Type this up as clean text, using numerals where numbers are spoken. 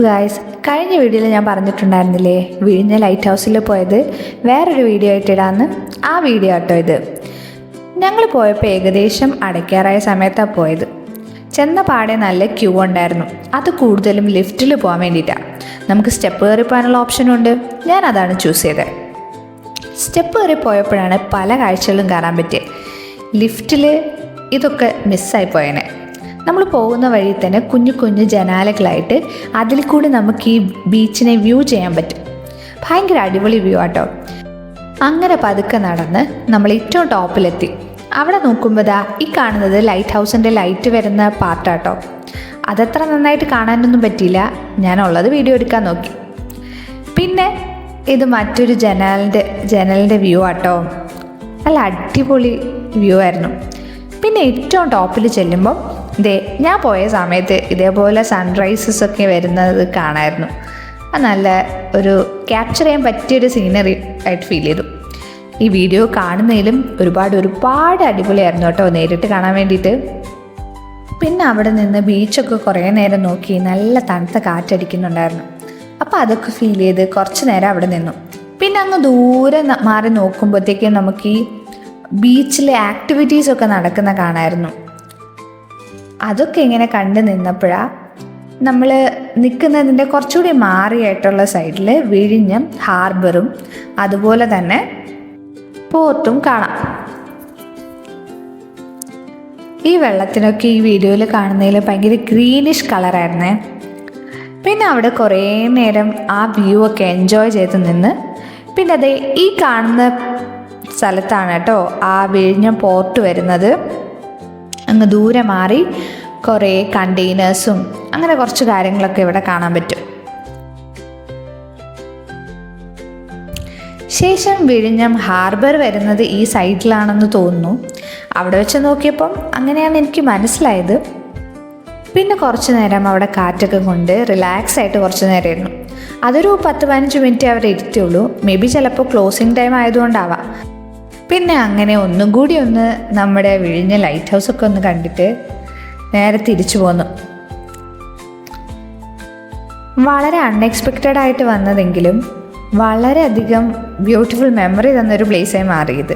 Guys, കഴിഞ്ഞ വീഡിയോയിൽ ഞാൻ പറഞ്ഞിട്ടുണ്ടായിരുന്നില്ലേ വിഴിഞ്ഞ ലൈറ്റ് ഹൗസിൽ പോയത് വേറൊരു വീഡിയോ ആയിട്ടിടാന്ന്. ആ വീഡിയോ ആട്ടോ ഇത്. ഞങ്ങൾ പോയപ്പോൾ ഏകദേശം അടയ്ക്കാറായ സമയത്താണ് പോയത്. ചെന്ന പാടെ നല്ല ക്യൂ ഉണ്ടായിരുന്നു. അത് കൂടുതലും ലിഫ്റ്റിൽ പോകാൻ വേണ്ടിയിട്ടാണ്. നമുക്ക് സ്റ്റെപ്പ് കയറി പോകാനുള്ള ഓപ്ഷനുണ്ട്. ഞാൻ അതാണ് ചൂസ് ചെയ്തത്. സ്റ്റെപ്പ് കയറി പോയപ്പോഴാണ് പല കാഴ്ചകളും കാണാൻ പറ്റിയത്. ലിഫ്റ്റിൽ ഇതൊക്കെ മിസ്സായി പോയേനെ. നമ്മൾ പോകുന്ന വഴി തന്നെ കുഞ്ഞു കുഞ്ഞു ജനാലകളായിട്ട് അതിൽ കൂടി നമുക്ക് ഈ ബീച്ചിനെ വ്യൂ ചെയ്യാൻ പറ്റും. ഭയങ്കര അടിപൊളി വ്യൂ ആട്ടോ. അങ്ങനെ പതുക്കെ നടന്ന് നമ്മൾ ഏറ്റവും ടോപ്പിലെത്തി. അവിടെ നോക്കുമ്പോൾ ഈ കാണുന്നത് ലൈറ്റ് ഹൗസിൻ്റെ ലൈറ്റ് വരുന്ന പാർട്ടാട്ടോ. അതത്ര നന്നായിട്ട് കാണാനൊന്നും പറ്റിയില്ല. ഞാനുള്ളത് വീഡിയോ എടുക്കാൻ നോക്കി. പിന്നെ ഇത് മറ്റൊരു ജനലിൻ്റെ വ്യൂ ആട്ടോ. നല്ല അടിപൊളി വ്യൂ ആയിരുന്നു. പിന്നെ ഏറ്റവും ടോപ്പിൽ ചെല്ലുമ്പം ഞാൻ പോയ സമയത്ത് ഇതേപോലെ സൺറൈസസ് ഒക്കെ വരുന്നത് കാണായിരുന്നു. അത് നല്ല ഒരു ക്യാപ്ചർ ചെയ്യാൻ പറ്റിയൊരു സീനറി ആയിട്ട് ഫീൽ ചെയ്തു. ഈ വീഡിയോ കാണുന്നതിലും ഒരുപാട് അടിപൊളിയായിരുന്നു കേട്ടോ നേരിട്ട് കാണാൻ വേണ്ടിയിട്ട്. പിന്നെ അവിടെ നിന്ന് ബീച്ചൊക്കെ കുറേ നേരം നോക്കി. നല്ല തണുത്ത കാറ്റടിക്കുന്നുണ്ടായിരുന്നു. അപ്പോൾ അതൊക്കെ ഫീൽ ചെയ്ത് കുറച്ച് നേരം അവിടെ നിന്നു. പിന്നെ അങ്ങ് ദൂരെ മാറി നോക്കുമ്പോഴത്തേക്കും നമുക്ക് ഈ ബീച്ചിലെ ആക്ടിവിറ്റീസൊക്കെ നടക്കുന്ന കാണായിരുന്നു. അതൊക്കെ ഇങ്ങനെ കണ്ടു നിന്നപ്പോഴാണ് നമ്മൾ നിൽക്കുന്നതിൻ്റെ കുറച്ചുകൂടി മാറിയായിട്ടുള്ള സൈഡിൽ വിഴിഞ്ഞം ഹാർബറും അതുപോലെ തന്നെ പോർട്ടും കാണാം. ഈ വെള്ളത്തിനൊക്കെ ഈ വീഡിയോയിൽ കാണുന്നതിൽ ഭയങ്കര ഗ്രീനിഷ് കളറായിരുന്നേ. പിന്നെ അവിടെ കുറേ നേരം ആ വ്യൂ ഒക്കെ എൻജോയ് ചെയ്ത് നിന്ന് പിന്നെ അതേ ഈ കാണുന്ന സ്ഥലത്താണ് കേട്ടോ ആ വിഴിഞ്ഞം പോർട്ട് വരുന്നത്. അങ്ങ് ദൂരെ മാറി കുറേ കണ്ടെയ്നേഴ്സും അങ്ങനെ കുറച്ച് കാര്യങ്ങളൊക്കെ ഇവിടെ കാണാൻ പറ്റും. ശേഷം വിഴിഞ്ഞം ഹാർബർ വരുന്നത് ഈ സൈഡിലാണെന്ന് തോന്നുന്നു. അവിടെ വെച്ച് നോക്കിയപ്പം അങ്ങനെയാണ് എനിക്ക് മനസ്സിലായത്. പിന്നെ കുറച്ച് നേരം അവിടെ കാറ്റൊക്കെ കൊണ്ട് റിലാക്സ് ആയിട്ട് കുറച്ച് നേരം ഇരുന്നു. അതൊരു 10-15 മിനിറ്റ് അവരെ ഇരുത്തുള്ളൂ. മേ ബി ചിലപ്പോൾ ക്ലോസിങ് ടൈം ആയതുകൊണ്ടാവാം. പിന്നെ അങ്ങനെ ഒന്നും കൂടി നമ്മുടെ വിഴിഞ്ഞ ലൈറ്റ് ഹൗസൊക്കെ ഒന്ന് കണ്ടിട്ട് നേരെ തിരിച്ചു പോന്നു. വളരെ അൺഎക്സ്പെക്റ്റഡ് ആയിട്ട് വന്നതെങ്കിലും വളരെയധികം ബ്യൂട്ടിഫുൾ മെമ്മറി തന്നൊരു പ്ലേസായി മാറിയത്.